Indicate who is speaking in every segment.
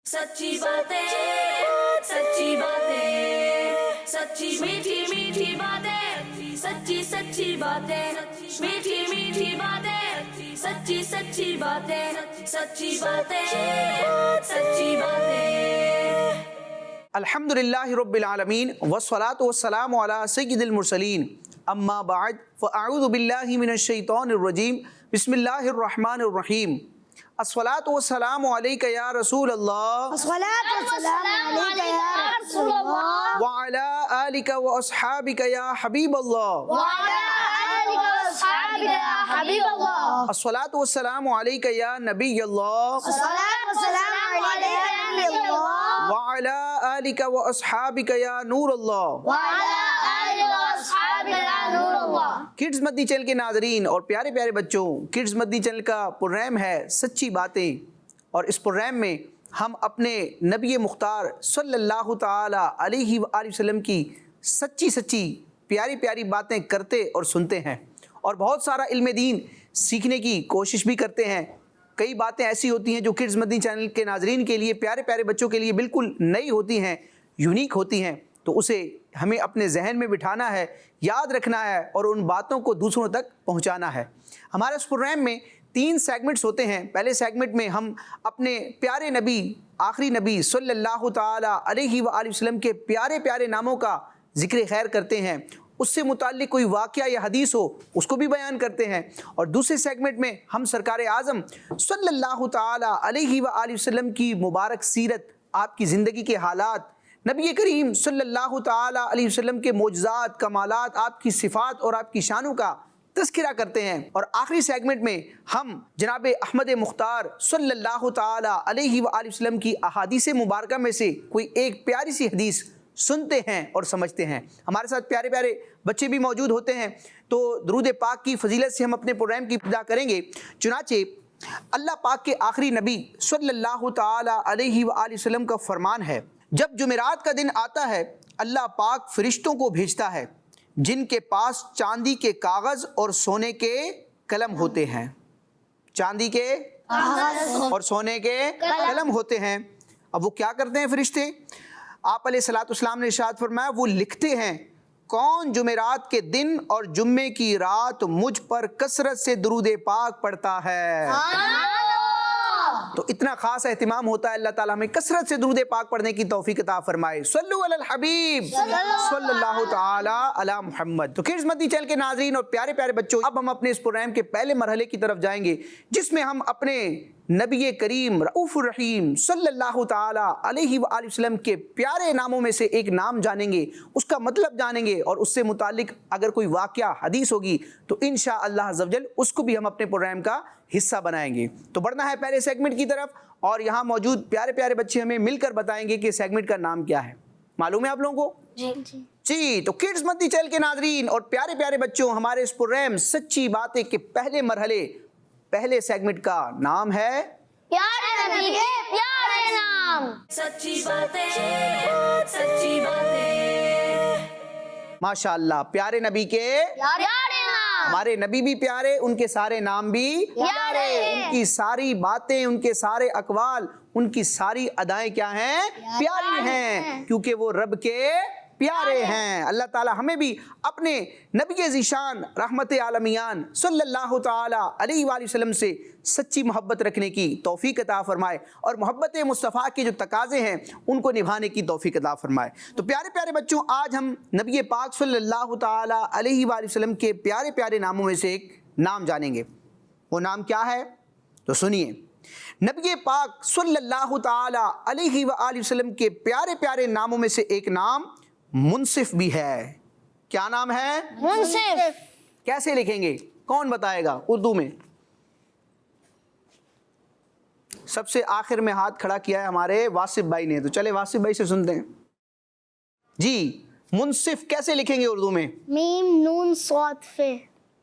Speaker 1: सच्ची बातें, सच्ची बातें, सच्ची मीठी मीठी बातें, सच्ची सच्ची बातें, मीठी मीठी बातें, सच्ची सच्ची बातें, सच्ची बातें, सच्ची बातें।
Speaker 2: अल्हम्दुलिल्लाहि रब्बिल आलमीन वस्सलातु वस्सलामु अला सय्यिदिल मुरसलीन अम्मा बाद फ़अऊज़ु बिल्लाहि मिनश शैतानिर रजीम बिस्मिल्लाहिर रहमानिर रहीम अस्सलातु वस्सलामु अलैका या रसूल अल्लाह व अला आलिका व अस्हाबिका या हबीब अल्लाह अस्सलातु वस्सलामु अलैका या नबी अल्लाह व अला आलिका व अस्हाबिका या नूर अल्लाह। किड्स मदनी चैनल के नाजरीन और प्यारे प्यारे बच्चों, किड्स मदनी चैनल का प्रोग्राम है सच्ची बातें, और इस प्रोग्राम में हम अपने नबी मुख्तार सल्लल्लाहु ताला अलैहि वसल्लम की सच्ची सच्ची प्यारी प्यारी बातें करते और सुनते हैं, और बहुत सारा इल्म दीन सीखने की कोशिश भी करते हैं। कई बातें ऐसी होती हैं जो किड्स मदनी चैनल के नाजरीन के लिए, प्यारे प्यारे बच्चों के लिए बिल्कुल नई होती हैं, यूनिक होती हैं, तो उसे हमें अपने जहन में बिठाना है, याद रखना है और उन बातों को दूसरों तक पहुंचाना है। हमारे इस प्रोग्राम में 3 सेगमेंट्स होते हैं। पहले सेगमेंट में हम अपने प्यारे नबी, आखिरी नबी सल्लल्लाहु ताला अलैहि वसल्लम के प्यारे प्यारे नामों का जिक्र खैर करते हैं, उससे मुताल्लिक कोई वाक़या या हदीस हो उसको भी बयान करते हैं। और दूसरे सेगमेंट में हम सरकार आज़म सल्लल्लाहु ताला अलैहि वसल्लम की मुबारक सीरत, आपकी ज़िंदगी के हालात, नबी करीम सल्लल्लाहु ताला अलैहि वसल्लम के मोजज़ात, कमालात, आपकी सिफ़ात और आपकी शानों का तज़किरा करते हैं। और आखिरी सेगमेंट में हम जनाब अहमद मुख्तार सल्लल्लाहु ताला अलैहि वसल्लम की अहादीस मुबारका में से कोई एक प्यारी सी हदीस सुनते हैं और समझते हैं। हमारे साथ प्यारे प्यारे बच्चे भी मौजूद होते हैं, तो दुरूद पाक की फजीलत से हम अपने प्रोग्राम की इब्तिदा करेंगे। चुनाचे अल्लाह पाक के आखिरी नबी सल्लल्लाहु ताला अलैहि वसल्लम का फरमान है, जब जुमेरात का दिन आता है अल्लाह पाक फरिश्तों को भेजता है जिनके पास चांदी के कागज़ और सोने के कलम होते हैं। चांदी के और सोने के कलम होते हैं। अब वो क्या करते हैं फरिश्ते? आप अलैहिस्सलाम ने इरशाद फरमाया, वो लिखते हैं कौन जुमेरात के दिन और जुम्मे की रात मुझ पर कसरत से दुरूद पाक पढ़ता है। तो इतना खास एहतिमाम होता है, अल्लाह ताला हमें कसरत से दुरूद पाक पढ़ने की तौफीक अता फरमाए। सल्लु अलल हबीब सल्लल्लाहु ताला अला मुहम्मद। तो किड्स मदनी चैनल के नाज़रीन और प्यारे प्यारे बच्चों, अब हम अपने इस प्रोग्राम के पहले मरहले की तरफ जाएंगे, जिसमें हम अपने नबी करीम रऊफ़ुर रहीम सल्लल्लाहु ताला अलैहि वसल्लम के प्यारे नामों में से एक नाम जानेंगे, उसका मतलब जानेंगे, और उससे मुतालिक अगर कोई वाक़या हदीस होगी तो इंशाअल्लाह अज़्ज़ व जल उसको भी हम अपने प्रोग्राम का हिस्सा बनाएंगे। तो बढ़ना है पहले सेगमेंट की तरफ, और यहाँ मौजूद प्यारे प्यारे बच्चे हमें मिलकर बताएंगे कि सेगमेंट का नाम क्या है। मालूम है आप लोगों को? जी। तो किड्स मदनी चैनल के नाज़रीन और प्यारे प्यारे बच्चों, हमारे इस प्रोग्राम सच्ची बातें के पहले मरहले, पहले सेगमेंट का नाम है
Speaker 3: प्यारे नबी के प्यारे नाम।
Speaker 1: सच्ची बातें, सच्ची बातें।
Speaker 2: माशाअल्लाह, प्यारे नबी के
Speaker 3: प्यारे नाम।
Speaker 2: हमारे नबी भी प्यारे, उनके सारे नाम भी
Speaker 3: प्यारे।
Speaker 2: उनकी सारी बातें, उनके सारे अकवाल, उनकी सारी अदाएं क्या हैं? प्यारी हैं, क्योंकि वो रब के प्यारे हैं। अल्लाह ताला हमें भी अपने नबी ज़ीशान रहमत आलमियान सल्लल्लाहु ताला अलैहि वसल्लम से सच्ची मोहब्बत रखने की तौफीक अता फरमाए, और मोहब्बत मुस्तफ़ा के जो तकाज़े हैं उनको निभाने की तौफीक अता फरमाए। तो प्यारे प्यारे बच्चों, आज हम नबी पाक सल्लल्लाहु ताला अलैहि वसल्लम के प्यारे प्यारे नामों में से एक नाम जानेंगे। वो नाम क्या है? तो सुनिए, नबी पाक सल्लल्लाहु ताला अलैहि वसल्लम के प्यारे प्यारे नामों में से एक नाम मुनसिफ भी है। क्या नाम है?
Speaker 3: मुनसिफ।
Speaker 2: कैसे लिखेंगे? कौन बताएगा उर्दू में? सबसे आखिर में हाथ खड़ा किया है हमारे वासिफ भाई ने, तो चले वासिफ भाई से सुनते हैं। जी, मुनसिफ कैसे लिखेंगे उर्दू में?
Speaker 3: मीम नून स्वाद फे।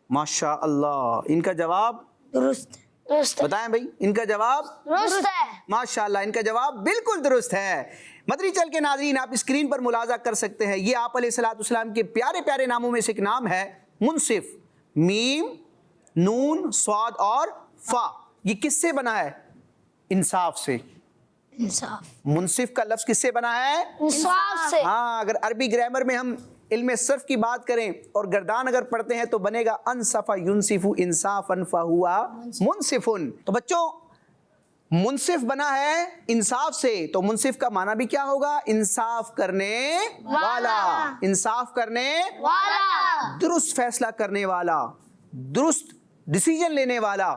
Speaker 2: माशा अल्लाह, इनका जवाब
Speaker 3: दुरुस्त
Speaker 2: बताएं भाई, इनका जवाब
Speaker 3: दुरुस्त है।
Speaker 2: माशाअल्लाह, इनका जवाब बिल्कुल दुरुस्त है। मदनी चैनल के नाज़रीन, आप स्क्रीन पर मुलाजा कर सकते हैं, ये आप अलैहिस्सलाम के प्यारे प्यारे नामों में से एक नाम है मुनसिफ। मीम नून स्वाद और फा, ये किससे बना है? इंसाफ से।
Speaker 3: इंसाफ
Speaker 2: मुनसिफ का लफ्ज किससे बना है?
Speaker 3: इंसाफ से
Speaker 2: हाँ, अगर अरबी ग्रामर में हम इल्म सर्फ की बात करें और गर्दान अगर पढ़ते हैं तो बनेगा अनसफा युनसिफु इंसाफन फहुआ मुनसिफुन। तो बच्चों मुनसिफ बना है इंसाफ से, तो मुनसिफ का माना भी क्या होगा? इंसाफ करने वाला, इंसाफ करने
Speaker 3: वाला
Speaker 2: दुरुस्त फैसला करने वाला, दुरुस्त डिसीजन लेने वाला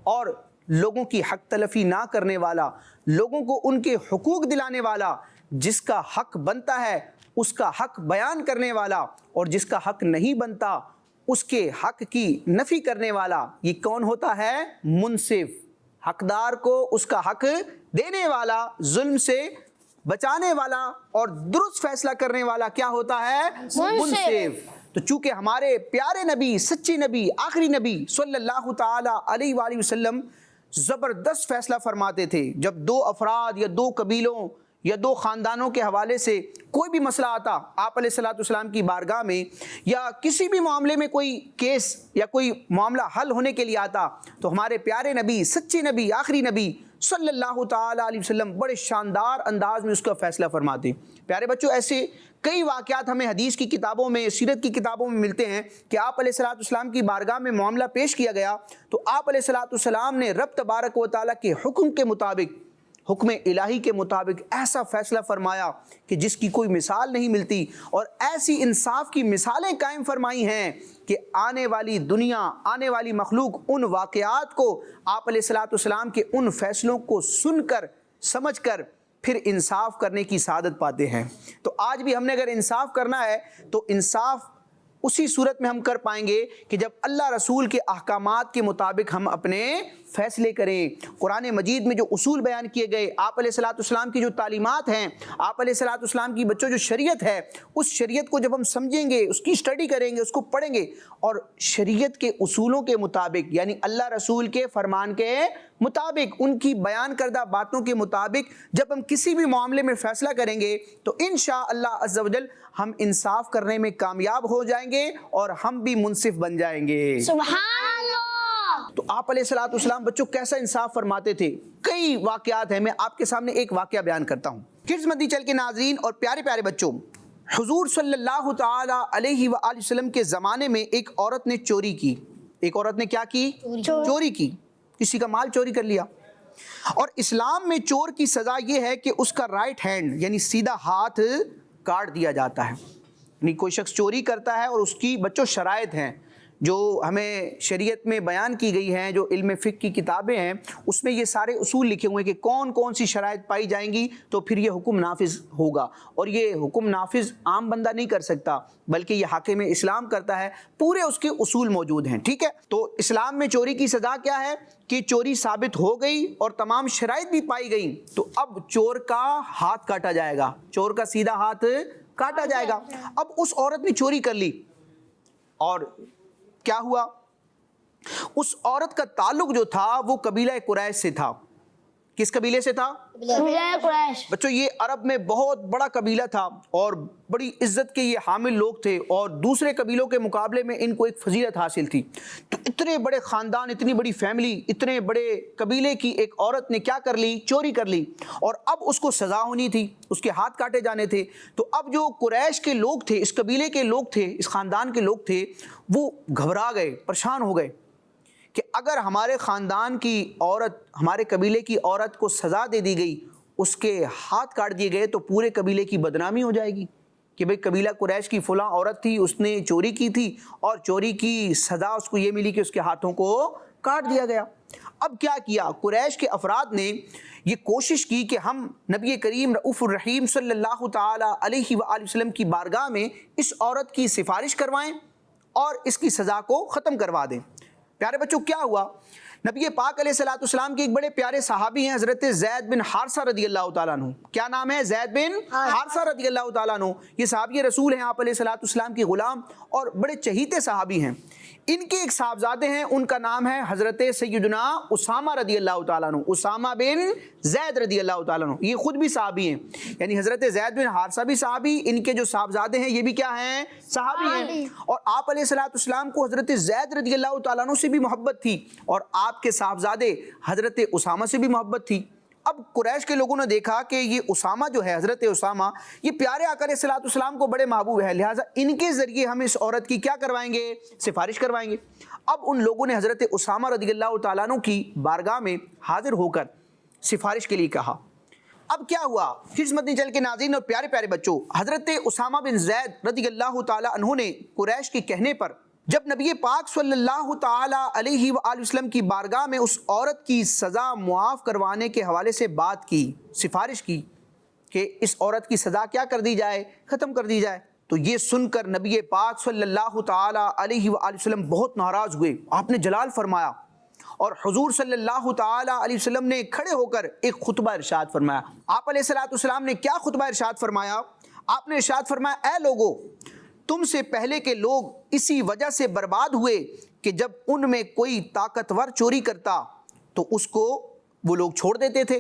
Speaker 2: और लोगों की हक तलफी ना करने वाला, लोगों को उनके हुकूक दिलाने वाला, जिसका हक बनता है उसका हक बयान करने वाला और जिसका हक नहीं बनता उसके हक की नफी करने वाला। ये कौन होता है? मुनसिफ। हकदार को उसका हक देने वाला, जुल्म से बचाने वाला और दुरुस्त फैसला करने वाला क्या होता है? मुनसिफ। तो चूंकि हमारे प्यारे नबी, सच्चे नबी, आखिरी नबी सल्लल्लाहु ताला अलैहि वसल्लम ज़बरदस्त फैसला फरमाते थे। जब दो अफराद या दो कबीलों या दो ख़ानदानों के हवाले से कोई भी मसला आता आप अलैहिस्सलाम की बारगाह में, या किसी भी मामले में कोई केस या कोई मामला हल होने के लिए आता, तो हमारे प्यारे नबी, सच्चे नबी, आखिरी नबी सल्लल्लाहु ताला अलैहि वसल्लम बड़े शानदार अंदाज में उसका फैसला फरमाते। प्यारे बच्चों, ऐसे कई वाक़यात हमें हदीस की किताबों में, सीरत की किताबों में मिलते हैं कि आप अलैहिस्सलाम की बारगाह में मामला पेश किया गया तो आप अलैहिस्सलाम ने रब तबारक व तआला के हुक्म के मुताबिक, हुक्म इलाही के मुताबिक ऐसा फैसला फरमाया कि जिसकी कोई मिसाल नहीं मिलती, और ऐसी इंसाफ की मिसालें कायम फरमाई हैं कि आने वाली दुनिया, आने वाली मखलूक उन वाक़यात को, आप अलैहिस्सलाम के उन फैसलों को सुनकर, समझकर फिर इंसाफ करने की सआदत पाते हैं। तो आज भी हमने अगर इंसाफ करना है तो इंसाफ उसी सूरत में हम कर पाएंगे कि जब अल्लाह रसूल के अहकामात के मुताबिक हम अपने फैसले करें। कुरान मजीद में जो उसूल बयान किए गए, आप अलैहिस्सलाम की जो तालीमात हैं, आप अलैहिस्सलाम की बच्चों जो शरीयत है, उस शरीयत को जब हम समझेंगे, उसकी स्टडी करेंगे, उसको पढ़ेंगे और शरीयत के उसूलों के मुताबिक, यानी अल्लाह रसूल के फरमान के मुताबिक, उनकी बयान करदा बातों के मुताबिक जब हम किसी भी मामले में फ़ैसला करेंगे तो इंशाअल्लाह अज़्ज़ा वजल हम इंसाफ करने में कामयाब हो जाएंगे और हम भी मुनसिफ बन जाएंगे।
Speaker 3: सुभान अल्लाह।
Speaker 2: तो आप अलैहिस्सलाम बच्चों कैसा इंसाफ फरमाते थे? कई वाक़यात हैं, मैं आपके सामने एक वाक़या बयान करता हूँ। किड्स मदनी चैनल के नाज़रीन और प्यारे प्यारे बच्चों, हुज़ूर सल्लल्लाहु ताला अलैहि वसल्लम के ज़माने में एक औरत ने चोरी की। एक औरत ने क्या की? चोरी की, किसी का माल चोरी कर लिया। और इस्लाम में चोर की सज़ा ये है कि उसका राइट हैंड यानी सीधा हाथ काट दिया जाता है। यानी कोई शख्स चोरी करता है और उसकी बच्चों शराइत हैं जो हमें शरीयत में बयान की गई हैं, जो इल्म फ़िक़्ह की किताबें हैं, उसमें ये सारे उसूल लिखे हुए हैं कि कौन कौन सी शराइत पाई जाएंगी तो फिर ये हुक्म नाफिज होगा। और ये हुक्म नाफिज आम बंदा नहीं कर सकता, बल्कि ये हाकिम इस्लाम करता है। पूरे उसके उसूल मौजूद हैं, ठीक है। तो इस्लाम में चोरी की सज़ा क्या है कि चोरी साबित हो गई और तमाम शराइत भी पाई गई तो अब चोर का हाथ काटा जाएगा, चोर का सीधा हाथ काटा जाएगा। अब उस औरत ने चोरी कर ली और क्या हुआ? उस औरत का ताल्लुक जो था वो कबीला कुरैश से था। किस कबीले से था?
Speaker 3: कुरैश।
Speaker 2: बच्चों ये अरब में बहुत बड़ा कबीला था और बड़ी इज्जत के ये हामिल लोग थे और दूसरे कबीलों के मुकाबले में इनको एक फजीलत हासिल थी। तो इतने बड़े ख़ानदान, इतनी बड़ी फैमिली, इतने बड़े कबीले की एक औरत ने क्या कर ली? चोरी कर ली। और अब उसको सज़ा होनी थी, उसके हाथ काटे जाने थे। तो अब जो कुरैश के लोग थे, इस कबीले के लोग थे, इस ख़ानदान के लोग थे, वो घबरा गए, परेशान हो गए कि अगर हमारे ख़ानदान की औरत, हमारे कबीले की औरत को सज़ा दे दी गई, उसके हाथ काट दिए गए तो पूरे कबीले की बदनामी हो जाएगी कि भाई कबीला कुरैश की फ़लाँ औरत थी, उसने चोरी की थी और चोरी की सज़ा उसको ये मिली कि उसके हाथों को काट दिया गया। अब क्या किया? कुरैश के अफराद ने ये कोशिश की कि हम नबी करीम रऊफ़ुर रहीम सल्लल्लाहु ताला अलैहि वसल्लम की बारगाह में इस औरत की सिफारिश करवाएं और इसकी सज़ा को ख़त्म करवा दें। प्यारे बच्चों क्या हुआ? नबी पाक अलैहिस्सलाम के एक बड़े प्यारे सहाबी हैं हज़रत ज़ैद बिन हारसा रदियल्लाहु ताला अन्हु। क्या नाम है? ज़ैद बिन हारसा रदियल्लाहु ताला अन्हु। ये सहाबी रसूल हैं, आप अलैहिस्सलाम के ग़ुलाम और बड़े चहीते सहाबी हैं। इनके एक साहबजादे हैं, उनका नाम है हज़रत सैयदना उसामा रदियल्लाहु ताला अन्हु, उसामा बिन ज़ैद रदियल्लाहु ताला अन्हु। ये खुद भी सहाबी हैं, यानी हज़रत ज़ैद बिन हारसा भी सहाबी, इनके जो साहबजादे हैं ये भी क्या हैं? सहाबी हैं। और आप अलैहिस्सलाम को हज़रत ज़ैद रदियल्लाहु ताला अन्हु से भी मोहब्बत थी और आपके साहबजादे हज़रत उसामा से भी मोहब्बत थी। اب قریش کے لوگوں نے دیکھا کہ یہ اسامہ جو ہے، حضرت اسامہ، یہ پیارے آقا علیہ الصلوۃ والسلام کو بڑے محبوب ہے، لہٰذا ان کے ذریعے ہم اس عورت کی کیا کروائیں گے؟ سفارش کروائیں گے۔ اب ان لوگوں نے حضرت اسامہ رضی اللہ تعالیٰ عنہ کی بارگاہ میں حاضر ہو کر سفارش کے لیے کہا۔ اب کیا ہوا؟ خدمت چل کے ناظرین اور پیارے پیارے بچوں، حضرت اسامہ بن زید رضی اللہ تعالیٰ عنہ نے قریش کے کہنے پر جب نبی پاک صلی اللہ تعالیٰ علیہ وآلہ وسلم کی بارگاہ میں اس عورت کی سزا معاف کروانے کے حوالے سے بات کی، سفارش کی کہ اس عورت کی سزا کیا کر دی جائے؟ ختم کر دی جائے، تو یہ سن کر نبی پاک صلی اللہ تعالیٰ علیہ وآلہ وسلم بہت ناراض ہوئے۔ آپ نے جلال فرمایا اور حضور صلی اللہ تعالیٰ علیہ وسلم نے کھڑے ہو کر ایک خطبہ ارشاد فرمایا۔ آپ علیہ الصلوۃ والسلام نے کیا خطبہ ارشاد فرمایا؟ آپ نے ارشاد فرمایا، اے لوگو، تم سے پہلے کے لوگ اسی وجہ سے برباد ہوئے کہ جب ان میں کوئی طاقتور چوری کرتا تو اس کو وہ لوگ چھوڑ دیتے تھے،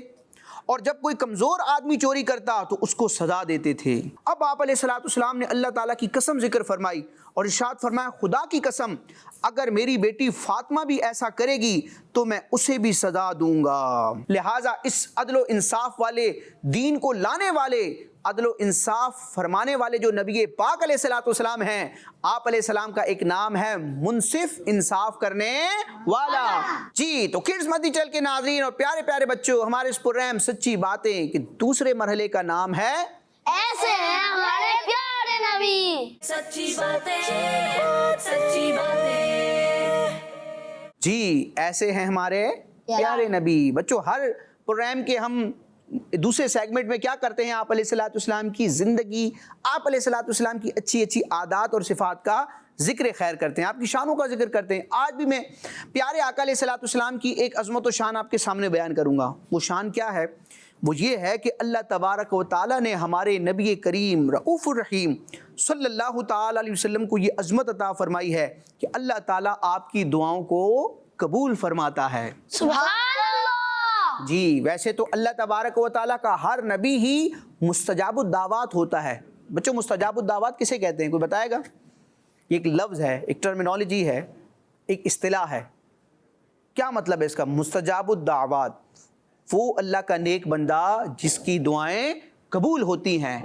Speaker 2: اور جب کوئی کمزور آدمی چوری کرتا تو اس کو سزا دیتے تھے۔ اب آپ علیہ الصلوۃ والسلام نے اللہ تعالیٰ کی قسم ذکر فرمائی اور ارشاد فرمایا، خدا کی قسم اگر میری بیٹی فاطمہ بھی ایسا کرے گی تو میں اسے بھی سزا دوں گا۔ لہٰذا اس عدل و انصاف والے دین کو لانے والے، عدل و انصاف فرمانے والے جو نبی پاک علیہ الصلوۃ والسلام ہیں، آپ علیہ السلام کا ایک نام ہے منصف، انصاف کرنے والا۔ جی تو کڈز مدنی چینل کے ناظرین اور پیارے پیارے بچوں، ہمارے اس پروگرام سچی باتیں کے دوسرے مرحلے کا نام ہے
Speaker 3: ایسے ہیں ہمارے پیارے نبی۔
Speaker 1: سچی باتیں، سچی باتیں۔
Speaker 2: جی ایسے ہیں ہمارے پیارے نبی۔ بچوں ہر پروگرام کے ہم دوسرے سیگمنٹ میں کیا کرتے ہیں؟ آپ علیہ الصلوۃ والسلام کی زندگی، آپ علیہ الصلوۃ والسلام کی اچھی اچھی عادات اور صفات کا ذکر خیر کرتے ہیں، آپ کی شانوں کا ذکر کرتے ہیں۔ آج بھی میں پیارے آقا علیہ الصلوۃ والسلام کی ایک عظمت و شان آپ کے سامنے بیان کروں گا۔ وہ شان کیا ہے؟ وہ یہ ہے کہ اللہ تبارک و تعالیٰ نے ہمارے نبی کریم رؤوف الرحیم صلی اللہ تعالیٰ علیہ وسلم کو یہ عظمت عطا فرمائی ہے کہ اللہ تعالیٰ آپ کی دعاؤں کو قبول فرماتا ہے۔
Speaker 3: سبحان اللہ۔
Speaker 2: جی ویسے تو اللہ تبارک و تعالیٰ کا ہر نبی ہی مستجاب الدعوات ہوتا ہے۔ بچوں مستجاب الدعوات کسے کہتے ہیں؟ کوئی بتائے گا؟ یہ ایک لفظ ہے، ایک ٹرمینالوجی ہے، ایک اصطلاح ہے۔ کیا مطلب ہے اس کا؟ مستجاب الدعوات وہ اللہ کا نیک بندہ جس کی دعائیں قبول ہوتی ہیں،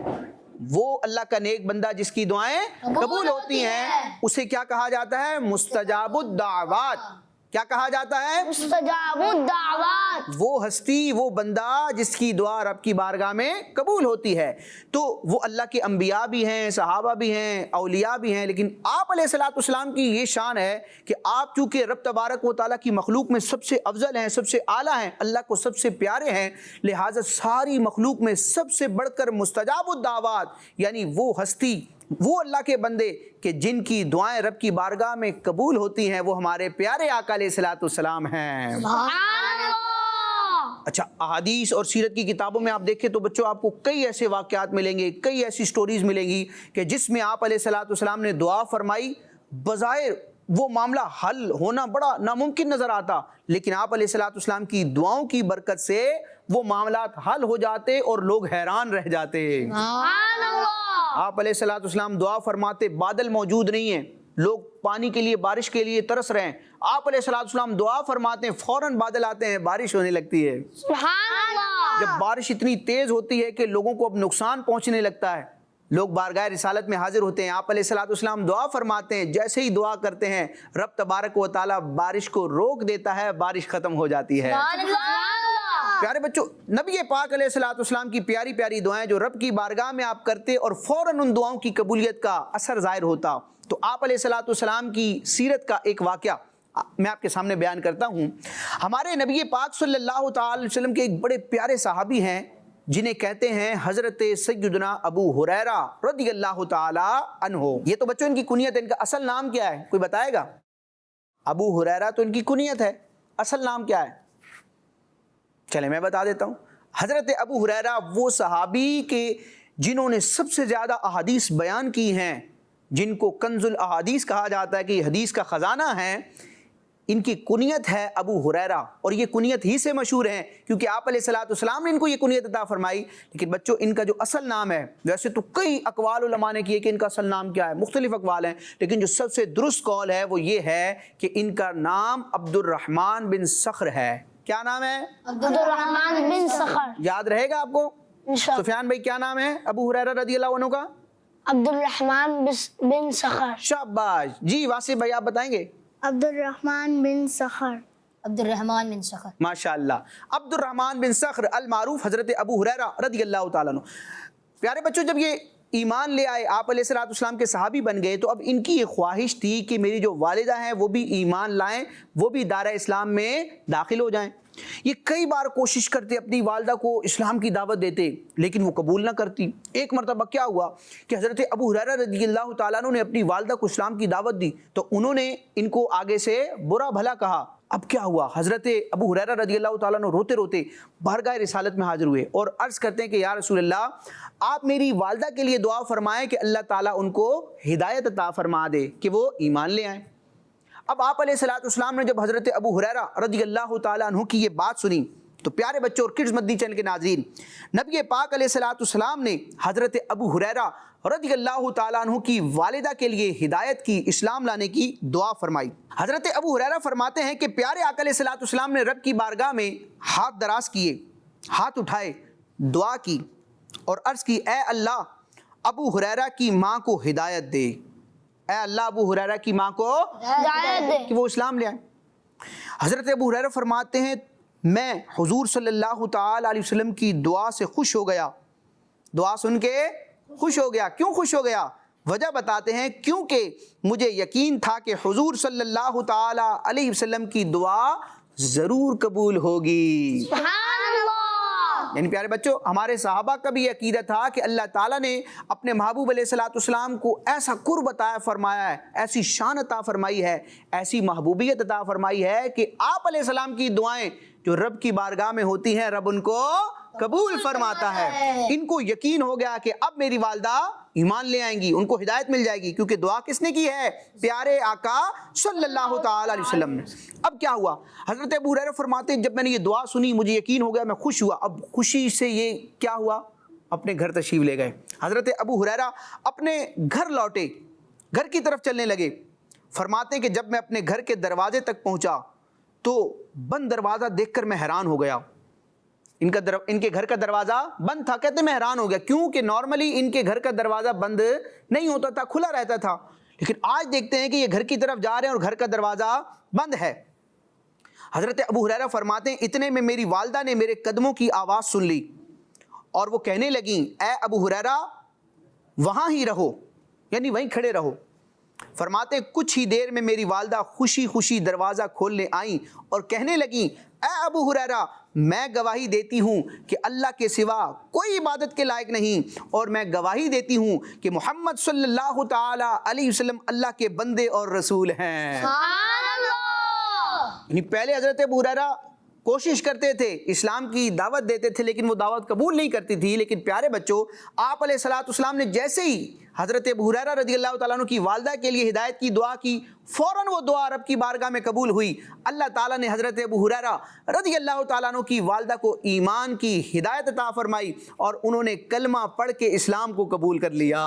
Speaker 2: وہ اللہ کا نیک بندہ جس کی دعائیں قبول ہوتی ہیں، اسے کیا کہا جاتا ہے؟ مستجاب الدعوات۔ کیا کہا جاتا ہے؟
Speaker 3: مستجاب الدعوات۔
Speaker 2: وہ ہستی، وہ بندہ جس کی دعا رب کی بارگاہ میں قبول ہوتی ہے۔ تو وہ اللہ کے انبیاء بھی ہیں، صحابہ بھی ہیں، اولیاء بھی ہیں، لیکن آپ علیہ الصلوۃ والسلام کی یہ شان ہے کہ آپ چونکہ رب تبارک و تعالیٰ کی مخلوق میں سب سے افضل ہیں، سب سے اعلیٰ ہیں، اللہ کو سب سے پیارے ہیں، لہٰذا ساری مخلوق میں سب سے بڑھ کر مستجاب الدعوات یعنی وہ ہستی، وہ اللہ کے بندے کہ جن کی دعائیں رب کی بارگاہ میں قبول ہوتی ہیں، وہ ہمارے پیارے آقا علیہ الصلوۃ والسلام ہیں۔
Speaker 3: سبحان اللہ۔
Speaker 2: اچھا احادیث اور سیرت کی کتابوں میں آپ دیکھیں تو بچوں آپ کو کئی ایسے واقعات ملیں گے، کئی ایسی سٹوریز ملیں گی کہ جس میں آپ علیہ الصلوۃ والسلام نے دعا فرمائی، بظاہر وہ معاملہ حل ہونا بڑا ناممکن نظر آتا، لیکن آپ علیہ الصلوۃ والسلام کی دعاؤں کی برکت سے وہ معاملات حل ہو جاتے اور لوگ حیران رہ جاتے۔
Speaker 3: سبحان اللہ۔
Speaker 2: آپ علیہ الصلوۃ والسلام دعا فرماتے، بادل موجود نہیں ہیں، لوگ پانی کے لیے، بارش کے لیے ترس رہے ہیں، آپ علیہ الصلوۃ والسلام دعا فرماتے ہیں، فوراً بادل آتے ہیں، بارش ہونے لگتی ہے۔
Speaker 3: سبحان اللہ۔
Speaker 2: جب بارش اتنی تیز ہوتی ہے کہ لوگوں کو اب نقصان پہنچنے لگتا ہے، لوگ بارگاہ رسالت میں حاضر ہوتے ہیں، آپ علیہ الصلوۃ والسلام دعا فرماتے ہیں، جیسے ہی دعا کرتے ہیں رب تبارک و تعالیٰ بارش کو روک دیتا ہے، بارش ختم ہو جاتی ہے۔
Speaker 3: سبحان اللہ۔
Speaker 2: پیارے بچوں نبی پاک علیہ الصلوۃ والسلام کی پیاری پیاری دعائیں جو رب کی بارگاہ میں آپ کرتے اور فوراً ان دعاؤں کی قبولیت کا اثر ظاہر ہوتا، تو آپ علیہ الصلوۃ والسلام کی سیرت کا ایک واقعہ میں آپ کے سامنے بیان کرتا ہوں۔ ہمارے نبی پاک صلی اللہ تعالی علیہ وسلم کے ایک بڑے پیارے صحابی ہیں جنہیں کہتے ہیں حضرت سیدنا ابو ہریرہ رضی اللہ تعالی عنہ۔ یہ تو بچوں ان کی کنیت ہے، ان کا اصل نام کیا ہے؟ کوئی بتائے گا؟ ابو ہریرہ تو ان کی کنیت ہے، اصل نام کیا ہے؟ چلیں میں بتا دیتا ہوں۔ حضرت ابو ہریرہ وہ صحابی کے جنہوں نے سب سے زیادہ احادیث بیان کی ہیں، جن کو کنز الاحادیث کہا جاتا ہے کہ یہ حدیث کا خزانہ ہے، ان کی کنیت ہے ابو ہریرہ، اور یہ کنیت ہی سے مشہور ہیں کیونکہ آپ علیہ الصلوۃ والسلام نے ان کو یہ کنیت عطا فرمائی۔ لیکن بچوں ان کا جو اصل نام ہے، ویسے تو کئی اقوال علماء نے کیے کہ ان کا اصل نام کیا ہے، مختلف اقوال ہیں، لیکن جو سب سے درست قول ہے وہ یہ ہے کہ ان کا نام عبد الرحمن بن صخر ہے۔ क्या नाम है?
Speaker 3: अब्दुर्रहमान बिन सखर।
Speaker 2: याद रहेगा आपको?
Speaker 3: इंशाअल्लाह।
Speaker 2: सुफियान भाई क्या नाम है अबू हुरैरा रदियल्लाहु अन्हु का?
Speaker 3: अब्दुर्रहमान बिन सखर।
Speaker 2: शाबाश जी। वासिफ भाई आप बताएंगे?
Speaker 3: अब्दुर्रहमान बिन सखर।
Speaker 1: अब्दुर्रहमान बिन सखर।
Speaker 2: माशाअल्लाह, अब्दुर्रहमान बिन सख्र अल मारूफ हजरत अबू हुरैरा रदियल्लाहु ताला अन्हु। प्यारे बच्चों, जब ये ईमान ले आए, आप अलैहिस्सलाम के सहाबी बन गए, तो अब इनकी ये ख्वाहिश थी कि मेरी जो वालिदा हैं वो भी ईमान लाएं, वो भी दारा इस्लाम में दाखिल हो जाएं। ये कई बार कोशिश करते अपनी वालिदा को इस्लाम की दावत देते, लेकिन वो कबूल ना करती। एक मरतबा क्या हुआ कि हज़रत अबू हुरैरा रज़ियल्लाहु ताला अन्हु ने अपनी वालिदा को इस्लाम की दावत दी, तो उन्होंने इनको आगे से बुरा भला कहा। अब क्या हुआ, हज़रत अबू हुरैरा रज़ियल्लाहु ताला अन्हु रोते रोते बारगाह रिसालत में हाजिर हुए और अर्ज़ करते हैं कि या रसूल अल्लाह, आप मेरी वालिदा के लिए दुआ फरमाएं कि अल्लाह ताला उनको हिदायत अता फरमा दे कि वो ईमान ले आएँ। अब आप अलैहिस्सलाम ने जब हज़रत अबू हुरैरा रज़ियल्लाहु ताला अन्हु की ये बात सुनी, तो प्यारे बच्चों और किड्स मदनी चैनल के नाज़रीन, नबी पाक अलैहिस्सलाम ने हज़रत अबू हुरैरा रज़ियल्लाहु ताला अन्हु की वालिदा के लिए हिदायत की, इस्लाम लाने की दुआ फरमाई। हज़रत अबू हुरैरा फरमाते हैं कि प्यारे आका अलैहिस्सलाम ने रब की बारगाह में हाथ दराज किए, हाथ उठाए, दुआ की और अर्ज़ की, ए अल्लाह, अबू हुरैरा की माँ को हिदायत दे। ए अल्लाह, अबू हुरैरा की माँ को
Speaker 3: हिदायत दे
Speaker 2: कि वो इस्लाम ले आए। हज़रत अबू हुरैरा फरमाते हैं, मैं हुजूर सल्लल्लाहु ताला अलैहि वसल्लम की दुआ से खुश हो गया, दुआ सुन के खुश हो गया। क्यों खुश हो गया? वजह बताते हैं, क्योंकि मुझे यकीन था कि हुजूर सल्लल्लाहु ताला अलैहि वसल्लम की दुआ ज़रूर कबूल होगी। यानी प्यारे बच्चों, हमारे सहाबा का भी अकीदा था कि अल्लाह ताला ने अपने महबूब अलैहिस्सलाम को ऐसा कुर्ब अता फरमाया है, ऐसी शान अता फरमाई है, ऐसी महबूबियत अता फरमाई है कि आप अलैहिस्सलाम की दुआएं जो रब की बारगाह में होती हैं, रब उनको कबूल फरमाता है। इनको यकीन हो गया कि अब मेरी वालिदा ईमान ले आएंगी, उनको हिदायत मिल जाएगी, क्योंकि दुआ किसने की है? प्यारे आका सल्लल्लाहु ताला अलैहि वसल्लम ने। अब क्या हुआ, हज़रत अबू हुरैरा फरमाते हैं, जब मैंने ये दुआ सुनी मुझे यकीन हो गया, मैं खुश हुआ। अब खुशी से ये क्या हुआ, अपने घर तशरीफ़ ले गए। हज़रत अबू हुरैरा अपने घर लौटे, घर की तरफ चलने लगे। फरमाते हैं कि जब मैं अपने घर के दरवाजे तक पहुँचा तो बंद दरवाज़ा देखकर मैं हैरान हो गया। इनके घर का दरवाज़ा बंद था। कहते मैं हैरान हो गया, क्योंकि नॉर्मली इनके घर का दरवाज़ा बंद नहीं होता था, खुला रहता था, लेकिन आज देखते हैं कि ये घर की तरफ जा रहे हैं और घर का दरवाज़ा बंद है। हज़रत अबू हुरैरा फरमाते हैं, इतने में मेरी वालिदा ने मेरे कदमों की आवाज़ सुन ली और वो कहने लगी, ए अबू हुरैरा, वहाँ ही रहो, यानी वहीं खड़े रहो। फरमाते कुछ ही देर में मेरी वालिदा खुशी खुशी दरवाज़ा खोलने आई और कहने लगी, ए अबू हुरैरा, मैं गवाही देती हूँ कि अल्लाह के सिवा कोई इबादत के लायक नहीं, और मैं गवाही देती हूँ कि मोहम्मद सल्लल्लाहु ताला अलैहि वसल्लम अल्लाह के बंदे और रसूल हैं। यानी पहले हज़रत अबू हुरैरा कोशिश करते थे, इस्लाम की दावत देते थे, लेकिन वो दावत कबूल नहीं करती थी। लेकिन प्यारे बच्चों, आप अलैहिस्सलाम ने जैसे ही हज़रत अबू हुरैरा रज़ियल्लाहु ताला अन्हु की वालिदा के लिए हिदायत की दुआ की, फ़ौरन वो दुआ रब की बारगाह में कबूल हुई। अल्लाह ताला ने हज़रत अबू हुरैरा रज़ियल्लाहु ताला अन्हु की वालिदा को ईमान की हिदायत अता फरमाई और उन्होंने कलमा पढ़ के इस्लाम को कबूल कर लिया।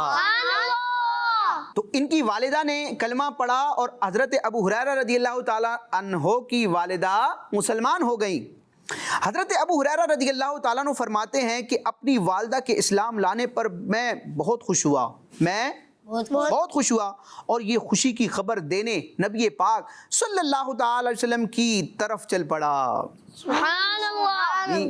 Speaker 2: तो इनकी वालिदा ने कलमा पढ़ा और हज़रत अबू हुरैरा रज़ियल्लाहु ताला अन्हु की वालिदा मुसलमान हो गई। हज़रत अबू हुरैरा रज़ियल्लाहु ताला अन्हु फरमाते हैं कि अपनी वालिदा के इस्लाम लाने पर मैं बहुत खुश हुआ, मैं बहुत खुश हुआ, और ये खुशी की खबर देने नबी पाक सल्लल्लाहु ताला अलैहि वसल्लम की तरफ चल पड़ा।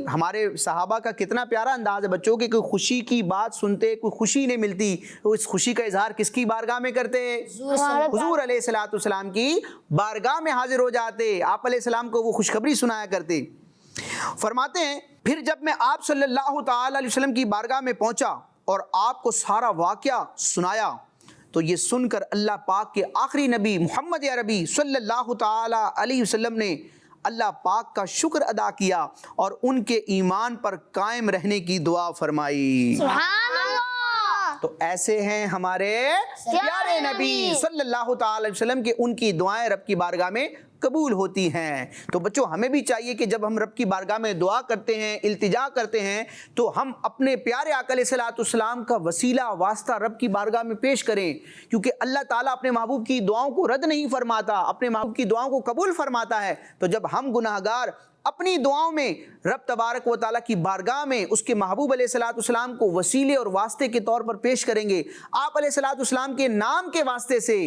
Speaker 2: हमारे सहाबा का कितना प्यारा अंदाज है बच्चों के, कोई खुशी की बात सुनते, कोई खुशी नहीं मिलती, तो इस खुशी का इजहार किसकी बारगाह में करते? हुजूर अलैहिस्सलाम की बारगाह में हाजिर हो जाते, आप अलैहिस्सलाम को वो खुशखबरी सुनाया करते। फरमाते हैं, फिर जब मैं आप सल्लल्लाहु ताला अलैहि वसल्लम की बारगाह में पहुंचा और आपको सारा वाक़या सुनाया, तो ये सुनकर अल्लाह पाक के आखिरी नबी मोहम्मद अरबी सल्लल्लाहु ताला अलैहि वसल्लम ने अल्लाह पाक का शुक्र अदा किया और उनके ईमान पर कायम रहने की दुआ फरमाई। तो ऐसे हैं हमारे प्यारे नबी सल्लल्लाहु ताला अलैहि वसल्लम के, उनकी दुआएं रब की बारगाह में कबूल होती हैं। तो बच्चों, हमें भी चाहिए कि जब हम रब की बारगाह में दुआ करते हैं, इल्तिजा करते हैं, तो हम अपने प्यारे आका अलैहिस्सलाम का वसीला वास्ता रब की बारगाह में पेश करें, क्योंकि अल्लाह ताला अपने महबूब की दुआओं को रद्द नहीं फरमाता, अपने महबूब की दुआओं को कबूल फरमाता है। तो जब हम गुनाहगार اپنی دعاؤں میں رب تبارک و تعالیٰ کی بارگاہ میں اس کے محبوب علیہ الصلوۃ والسلام کو وسیلے اور واسطے کے طور پر پیش کریں گے. آپ علیہ الصلوۃ والسلام کے نام کے واسطے سے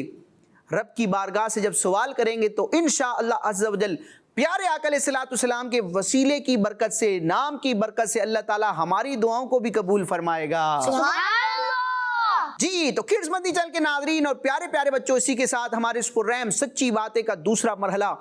Speaker 2: رب کی بارگاہ سے جب سوال کریں گے تو انشاءاللہ عز و جل پیارے آقا علیہ الصلوۃ والسلام کے وسیلے کی برکت سے, نام کی برکت سے اللہ تعالیٰ ہماری دعاؤں کو بھی قبول فرمائے گا. جی تو کڈز مدنی چینل کے ناظرین اور پیارے پیارے بچوں, اسی کے ساتھ ہمارے اس پروگرام سچی باتیں کا دوسرا مرحلہ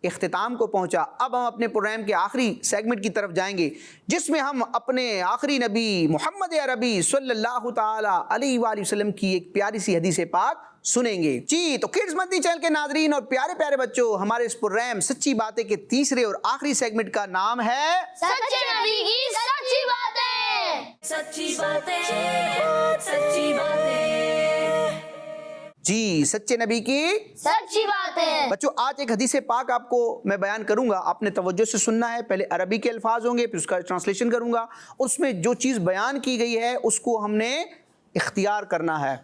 Speaker 2: اختتام کو پہنچا. اب ہم اپنے پروگرام کے آخری سیگمنٹ کی طرف جائیں گے, جس میں ہم اپنے آخری نبی محمد عربی صلی اللہ تعالی علیہ وآلہ وسلم کی ایک پیاری سی حدیث پاک سنیں گے. جی تو کڈز مدنی چینل کے ناظرین اور پیارے پیارے بچوں, ہمارے اس پروگرام سچی باتیں کے تیسرے اور آخری سیگمنٹ کا نام ہے
Speaker 3: سچے نبی کی سچی باتیں.
Speaker 4: سچی باتیں, سچی باتیں.
Speaker 2: جی سچے نبی کی
Speaker 3: سچی باتیں.
Speaker 2: بچوں آج ایک حدیث پاک آپ کو میں بیان کروں گا, آپ نے توجہ سے سننا ہے. پہلے عربی کے الفاظ ہوں گے, پھر اس کا ٹرانسلیشن کروں گا. اس میں جو چیز بیان کی گئی ہے اس کو ہم نے اختیار کرنا ہے,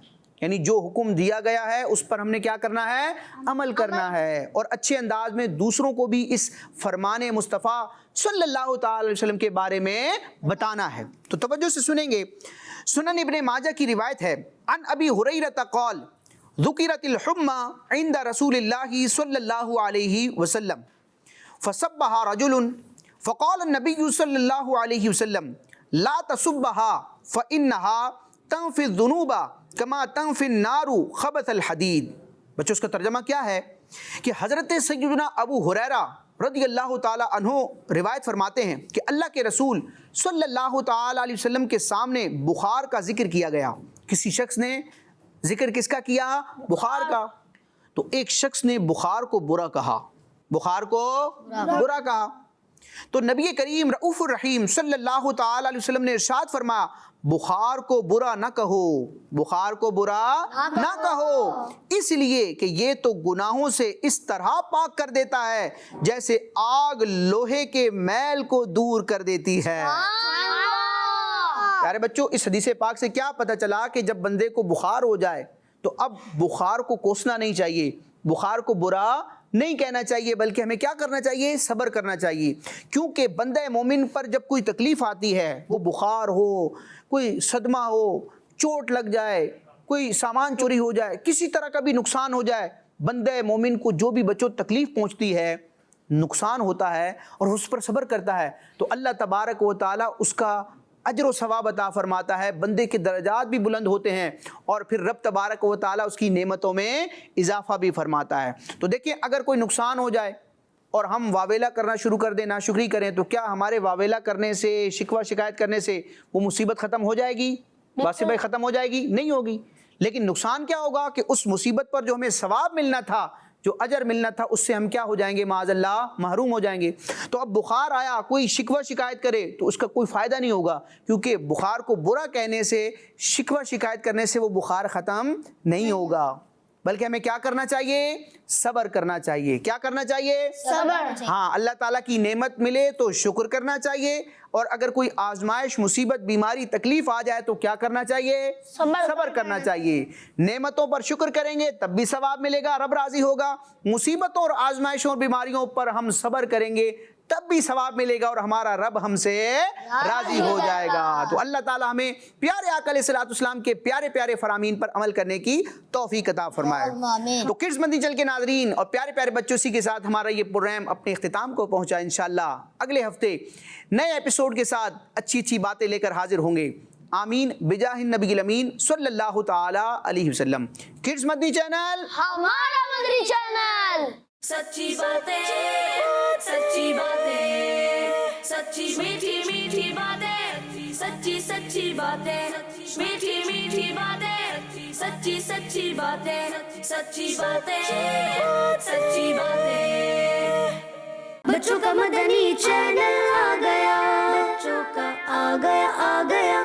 Speaker 2: یعنی جو حکم دیا گیا ہے اس پر ہم نے کیا کرنا ہے, عمل کرنا ہے, اور اچھے انداز میں دوسروں کو بھی اس فرمان مصطفیٰ صلی اللہ تعالی علیہ وسلم کے بارے میں بتانا ہے. تو توجہ سے سنیں گے. سنن ابن ماجہ کی روایت ہے, عن ابی ہریرہ قال ذکرت الحمى عند رسول اللہ صلی اللہ علیہ وسلم فصبها رجل فقال النبی صلی اللہ علیہ وسلم لا تصبها فإنها تنفی الذنوب کما تنفی النار خبث الحدید. بچوں اس کا ترجمہ کیا ہے کہ حضرت سیدنا ابو ہریرہ رضی اللہ تعالی عنہ روایت فرماتے ہیں کہ اللہ کے رسول صلی اللہ تعالی علیہ وسلم کے سامنے بخار کا ذکر کیا گیا. کسی شخص نے ذکر کس کا کیا, بخار کا. تو ایک شخص نے بخار کو برا کہا, بخار کو برا کہا. تو نبی کریم رؤوف الرحیم صلی اللہ تعالی علیہ وسلم نے ارشاد فرمایا بخار کو برا نہ کہو, بخار کو برا نہ کہو, اس لیے کہ یہ تو گناہوں سے اس طرح پاک کر دیتا ہے جیسے آگ لوہے کے میل کو دور کر دیتی ہے. پیارے بچوں اس حدیث پاک سے کیا پتہ چلا کہ جب بندے کو بخار ہو جائے تو اب بخار کو کوسنا نہیں چاہیے, بخار کو برا نہیں کہنا چاہیے, بلکہ ہمیں کیا کرنا چاہیے, صبر کرنا چاہیے. کیونکہ بندہ مومن پر جب کوئی تکلیف آتی ہے, وہ بخار ہو, کوئی صدمہ ہو, چوٹ لگ جائے, کوئی سامان چوری ہو جائے, کسی طرح کا بھی نقصان ہو جائے, بندہ مومن کو جو بھی بچوں تکلیف پہنچتی ہے, نقصان ہوتا ہے اور اس پر صبر کرتا ہے, تو اللہ تبارک و تعالیٰ اس کا اجر و ثواب عطا فرماتا ہے, بندے کے درجات بھی بلند ہوتے ہیں, اور پھر رب تبارک و تعالیٰ اس کی نعمتوں میں اضافہ بھی فرماتا ہے. تو دیکھیں اگر کوئی نقصان ہو جائے اور ہم واویلا کرنا شروع کر دیں, ناشکری کریں, تو کیا ہمارے واویلا کرنے سے, شکوہ شکایت کرنے سے وہ مصیبت ختم ہو جائے گی, باسبائی ختم ہو جائے گی؟ نہیں ہوگی. لیکن نقصان کیا ہوگا کہ اس مصیبت پر جو ہمیں ثواب ملنا تھا, جو اجر ملنا تھا, اس سے ہم کیا ہو جائیں گے, معاذ اللہ محروم ہو جائیں گے. تو اب بخار آیا, کوئی شکوہ شکایت کرے تو اس کا کوئی فائدہ نہیں ہوگا, کیونکہ بخار کو برا کہنے سے, شکوہ شکایت کرنے سے وہ بخار ختم نہیں ہوگا, بلکہ ہمیں کیا کرنا چاہیے, صبر کرنا چاہیے. کیا کرنا چاہیے,
Speaker 3: صبر.
Speaker 2: ہاں, اللہ تعالیٰ کی نعمت ملے تو شکر کرنا چاہیے, اور اگر کوئی آزمائش, مصیبت, بیماری, تکلیف آ جائے تو کیا کرنا چاہیے, صبر کرنا چاہیے. نعمتوں پر شکر کریں گے تب بھی ثواب ملے گا, رب راضی ہوگا. مصیبتوں اور آزمائشوں اور بیماریوں پر ہم صبر کریں گے تب بھی ثواب ملے گا, اور ہمارا رب ہم سے راضی ہو جائے گا. تو اللہ تعالیٰ ہمیں پیارے آقا علیہ الصلوۃ والسلام کے پیارے پیارے فرامین پر عمل کرنے کی توفیق عطا فرمائے.
Speaker 1: آمین.
Speaker 2: تو کڈز مدنی چینل کے ناظرین اور پیارے پیارے بچوں, اسی کے ساتھ ہمارا یہ پروگرام اپنے اختتام کو پہنچا. انشاءاللہ اگلے ہفتے نئے ایپیسوڈ کے ساتھ اچھی اچھی باتیں لے کر حاضر ہوں گے. آمین بجاہ النبی الامین صلی اللہ تعالی علیہ وسلم. کڈز مدنی چینل
Speaker 3: ہمارا مدنی چینل.
Speaker 4: سچی باتیں, سچی باتیں, سچی میٹھی میٹھی باتیں, سچی سچی باتیں, میٹھی میٹھی باتیں, سچی سچی باتیں, سچی باتیں, سچی باتیں. بچوں کا مدنی چینل آ گیا, بچوں کا آ گیا, آ گیا.